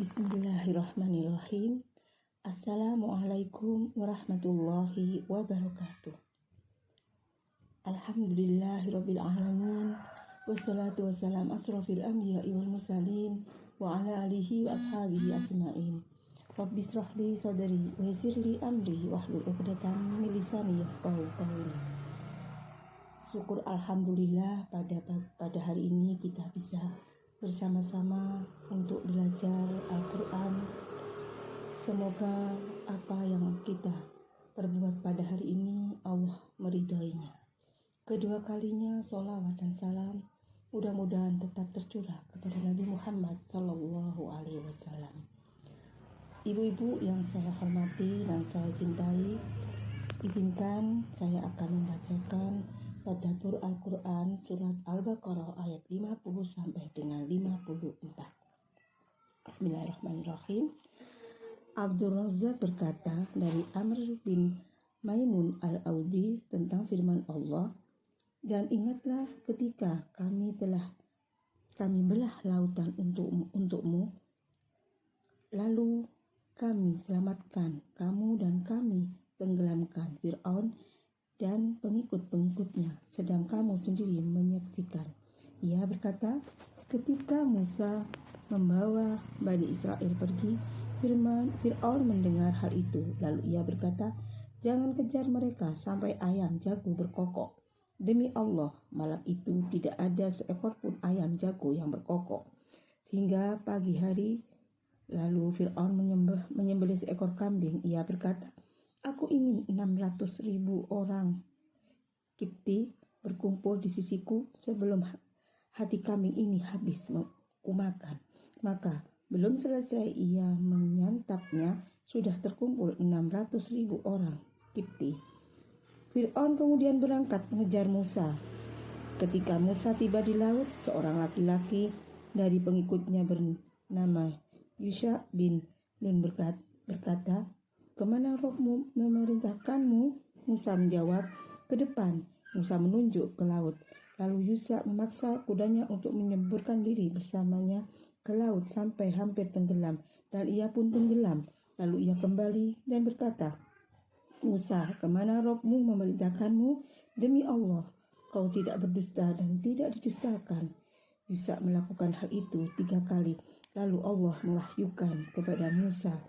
Bismillahirrahmanirrahim. Assalamualaikum warahmatullahi wabarakatuh. Alhamdulillahirabbil alamin. Wassalatu wassalam asrofil anbiya'i wal mursalin wa ala alihi wa ashabihi ajmain. Rabbi shrahli sadri wa yassirli amri wahlul 'uqdatam min lisani yafqahu qawli. Syukur alhamdulillah pada hari ini kita bisa bersama-sama untuk belajar Al-Quran. Semoga apa yang kita perbuat pada hari ini Allah meridainya. Kedua kalinya sholawat dan salam mudah-mudahan tetap tercurah kepada Nabi Muhammad SAW. Ibu-ibu yang saya hormati dan saya cintai, izinkan saya akan membacakan Tadabbur Al-Quran Surat Al-Baqarah ayat 50 sampai dengan 54. Bismillahirrahmanirrahim. Abdul Razzaq berkata dari Amr bin Maimun Al-Audi tentang firman Allah, dan ingatlah ketika kami belah lautan untukmu, lalu kami selamatkan kamu dan kami tenggelamkan Fir'aun dan pengikut-pengikutnya, sedang kamu sendiri menyaksikan. Ia berkata, ketika Musa membawa Bani Israel pergi, Fir'aun mendengar hal itu. Lalu ia berkata, jangan kejar mereka sampai ayam jago berkokok. Demi Allah, malam itu tidak ada seekor pun ayam jago yang berkokok. Sehingga pagi hari, lalu Fir'aun menyembelih seekor kambing. Ia berkata, aku ingin 600.000 orang Kipti berkumpul di sisiku sebelum hati kambing ini habis kumakan. Maka belum selesai ia menyantapnya, sudah terkumpul 600.000 orang Kipti. Fir'aun kemudian berangkat mengejar Musa. Ketika Musa tiba di laut, seorang laki-laki dari pengikutnya bernama Yusha bin Nun berkata, kemana rohmu memerintahkanmu? Musa menjawab, ke depan. Musa menunjuk ke laut. Lalu Yusha memaksa kudanya untuk menyemburkan diri bersamanya ke laut sampai hampir tenggelam. Dan ia pun tenggelam. Lalu ia kembali dan berkata, Musa, kemana rohmu memerintahkanmu? Demi Allah, kau tidak berdusta dan tidak didustakan. Yusha melakukan hal itu 3 kali. Lalu Allah mewahyukan kepada Musa,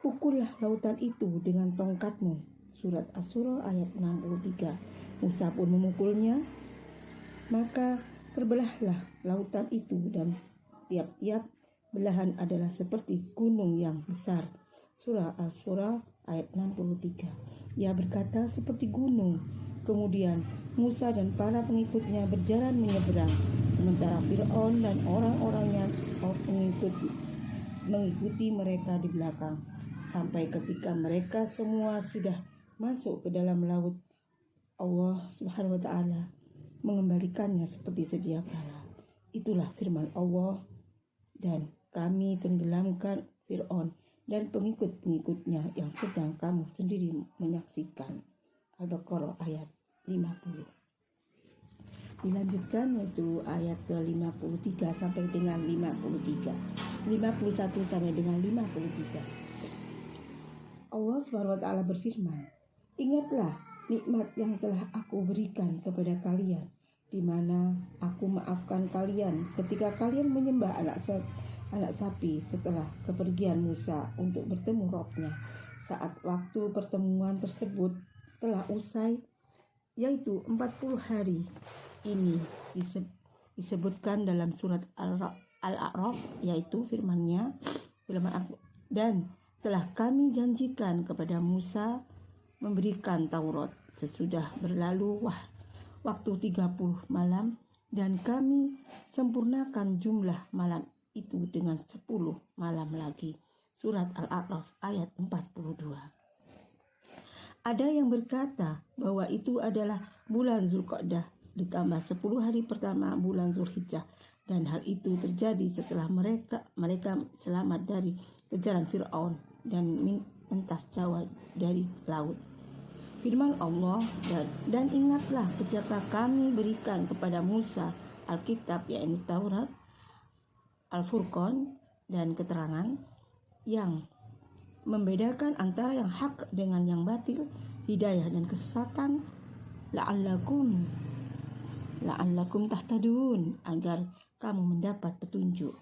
pukullah lautan itu dengan tongkatmu. Surat Asy-Syura ayat 63. Musa pun memukulnya, maka terbelahlah lautan itu dan tiap-tiap belahan adalah seperti gunung yang besar. Surah Asy-Syura ayat 63. Ia berkata seperti gunung. Kemudian Musa dan para pengikutnya berjalan menyeberang, sementara Fir'aun dan orang-orangnya mengikuti mereka di belakang. Sampai ketika mereka semua sudah masuk ke dalam laut, Allah Subhanahu wa ta'ala mengembalikannya seperti sedia kala. Itulah firman Allah, dan kami tenggelamkan Fir'aun dan pengikut-pengikutnya yang sedang kamu sendiri menyaksikan. Al-Baqarah ayat 50. Dilanjutkan yaitu ayat ke-53 sampai dengan 51 sampai dengan 53. Allah SWT berfirman, ingatlah nikmat yang telah aku berikan kepada kalian, di mana aku maafkan kalian ketika kalian menyembah anak sapi setelah kepergian Musa untuk bertemu Rabb-nya. Saat waktu pertemuan tersebut telah usai, yaitu 40 hari. Ini disebutkan dalam surat Al-A'raf, yaitu firman dan telah kami janjikan kepada Musa memberikan Taurat sesudah berlalu waktu 30 malam, dan kami sempurnakan jumlah malam itu dengan 10 malam lagi. Surat Al-A'raf ayat 42. Ada yang berkata bahwa itu adalah bulan Zulqa'dah ditambah 10 hari pertama bulan Zulhijjah, dan hal itu terjadi setelah mereka selamat dari kejaran Fir'aun dan mentas Jawa dari laut. Firman Allah, dan ingatlah ketika kami berikan kepada Musa Alkitab, yaitu Taurat, Al-Furqan, dan keterangan yang membedakan antara yang hak dengan yang batil, hidayah dan kesesatan, la'allakum tahtadun, agar kamu mendapat petunjuk.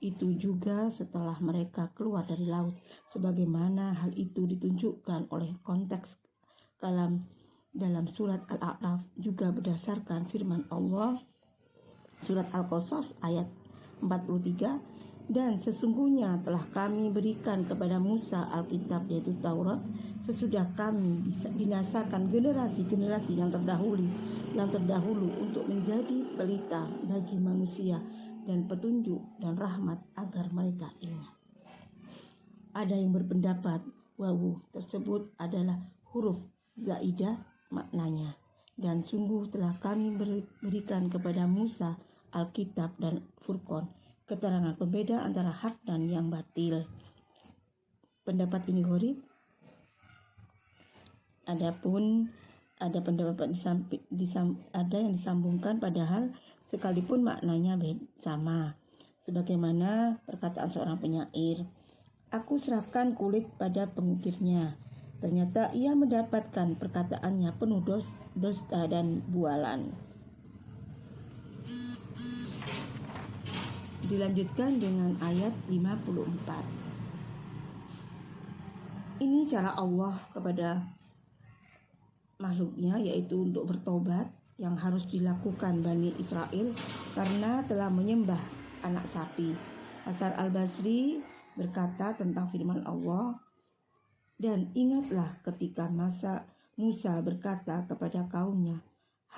Itu juga setelah mereka keluar dari laut, sebagaimana hal itu ditunjukkan oleh konteks kalam dalam surat Al-A'raf, juga berdasarkan firman Allah surat Al-Qasas ayat 43, dan sesungguhnya telah kami berikan kepada Musa Alkitab yaitu Taurat sesudah kami binasakan generasi-generasi yang terdahulu untuk menjadi pelita bagi manusia dan petunjuk dan rahmat agar mereka ingat. Ada yang berpendapat wawu tersebut adalah huruf zaidah maknanya, dan sungguh telah kami berikan kepada Musa Alkitab dan Furqan, keterangan pembeda antara hak dan yang batil. Pendapat ini gharib. Adapun ada pendapat ada yang disambungkan padahal sekalipun maknanya sama. Sebagaimana perkataan seorang penyair, aku serahkan kulit pada pengukirnya. Ternyata ia mendapatkan perkataannya penuh dusta dan bualan. Dilanjutkan dengan ayat 54. Ini cara Allah kepada makhluknya, yaitu untuk bertobat yang harus dilakukan Bani Israel karena telah menyembah anak sapi. Hasan al-Basri berkata tentang firman Allah, dan ingatlah ketika Musa berkata kepada kaumnya,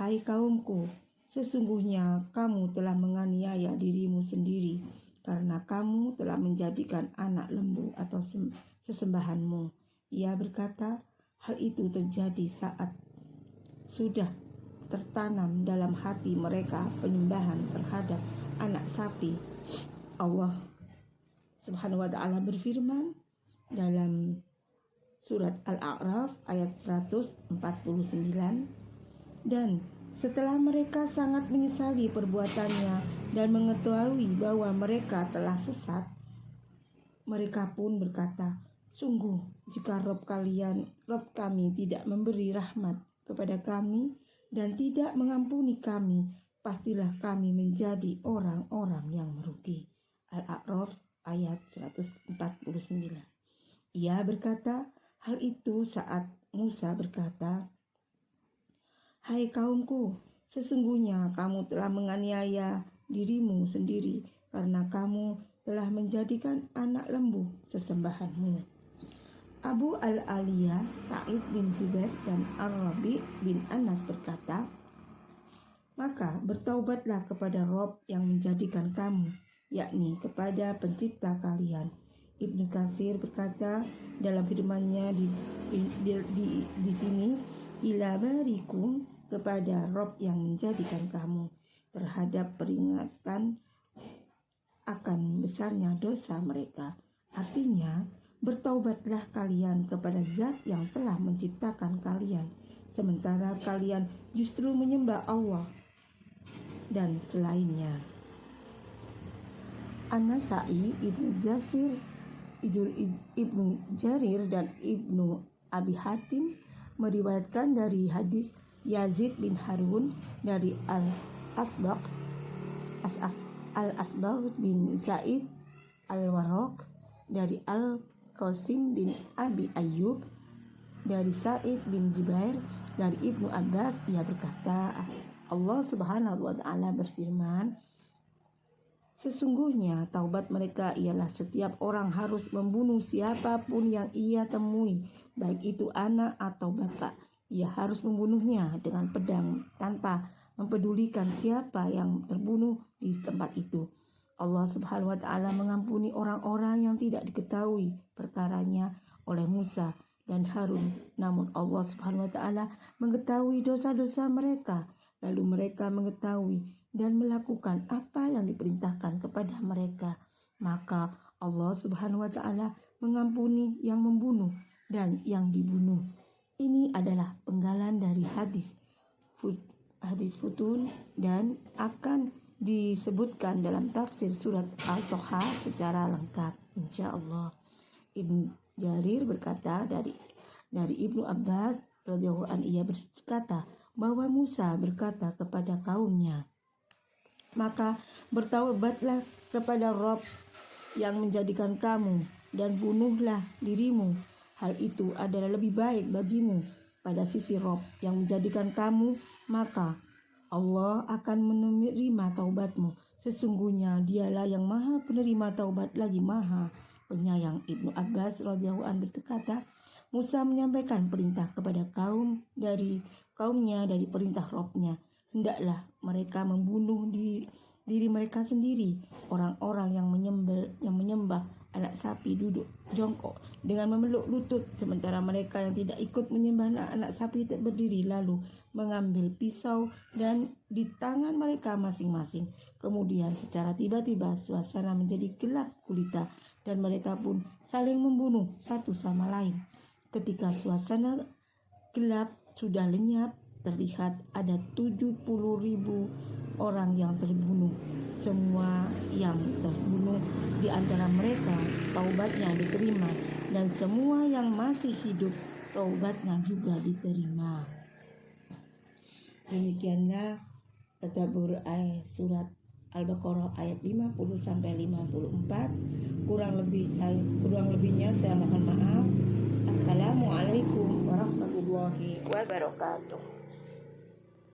hai kaumku, sesungguhnya kamu telah menganiaya dirimu sendiri karena kamu telah menjadikan anak lembu atau sesembahanmu. Ia berkata, hal itu terjadi saat sudah tertanam dalam hati mereka penyembahan terhadap anak sapi. Allah Subhanahu wa ta'ala berfirman dalam surat Al-A'raf ayat 149, dan setelah mereka sangat menyesali perbuatannya dan mengetahui bahwa mereka telah sesat, mereka pun berkata, sungguh jika Rob kami tidak memberi rahmat kepada kami dan tidak mengampuni kami, pastilah kami menjadi orang-orang yang merugi. Al-A'raf ayat 149. Ia berkata hal itu saat Musa berkata, hai kaumku, sesungguhnya kamu telah menganiaya dirimu sendiri karena kamu telah menjadikan anak lembu sesembahanmu. Abu al-Aliyah, Sa'id bin Zubair dan Ar-Rabi bin Anas berkata, maka bertaubatlah kepada Rob yang menjadikan kamu, yakni kepada pencipta kalian. Ibnu Katsir berkata dalam firman-Nya di sini, ila barikum, kepada Rob yang menjadikan kamu, terhadap peringatan akan besarnya dosa mereka. Artinya, bertaubatlah kalian kepada Zat yang telah menciptakan kalian, sementara kalian justru menyembah Allah dan selainnya. An-Nasa'i, Ibnu Jarir dan Ibnu Abi Hatim meriwayatkan dari hadis Yazid bin Harun dari Al-Asbaq bin Zaid Al-Warraq dari Al-Qasim bin Abi Ayyub dari Sa'id bin Jubair dari Ibnu Abbas. Ia berkata, Allah Subhanahu wa ta'ala berfirman, sesungguhnya taubat mereka ialah setiap orang harus membunuh siapapun yang ia temui, baik itu anak atau bapak. Ia harus membunuhnya dengan pedang tanpa mempedulikan siapa yang terbunuh di tempat itu. Allah Subhanahu wa ta'ala mengampuni orang-orang yang tidak diketahui perkaranya oleh Musa dan Harun. Namun Allah Subhanahu wa ta'ala mengetahui dosa-dosa mereka. Lalu mereka mengetahui dan melakukan apa yang diperintahkan kepada mereka. Maka Allah Subhanahu wa ta'ala mengampuni yang membunuh dan yang dibunuh. Ini adalah penggalan dari hadis futun dan akan disebutkan dalam tafsir surat Al-Toha secara lengkap, insya Allah. Ibnu Jarir berkata dari Ibnu Abbas radhiyallahu anhu, ia berkata bahwa Musa berkata kepada kaumnya, maka bertaubatlah kepada Rabb yang menjadikan kamu dan bunuhlah dirimu. Hal itu adalah lebih baik bagimu pada sisi Rabb yang menjadikan kamu, maka Allah akan menerima taubatmu. Sesungguhnya dialah yang maha penerima taubat lagi maha penyayang. Ibnu Abbas radhiyallahu anhu berkata, Musa menyampaikan perintah kepada kaumnya dari perintah Rabb-nya. Hendaklah mereka membunuh diri mereka sendiri. Orang-orang yang menyembah anak sapi duduk jongkok dengan memeluk lutut, sementara mereka yang tidak ikut menyembah anak sapi berdiri lalu mengambil pisau dan di tangan mereka masing-masing. Kemudian secara tiba-tiba suasana menjadi gelap gulita dan mereka pun saling membunuh satu sama lain. Ketika suasana gelap sudah lenyap, terlihat ada 70.000 orang yang terbunuh. Semua yang terbunuh di antara mereka taubatnya diterima, dan semua yang masih hidup taubatnya juga diterima. Demikianlah tadabbur ayat surat Al-Baqarah ayat 50 sampai 54. Kurang lebihnya saya mohon maaf. Assalamualaikum warahmatullahi wabarakatuh.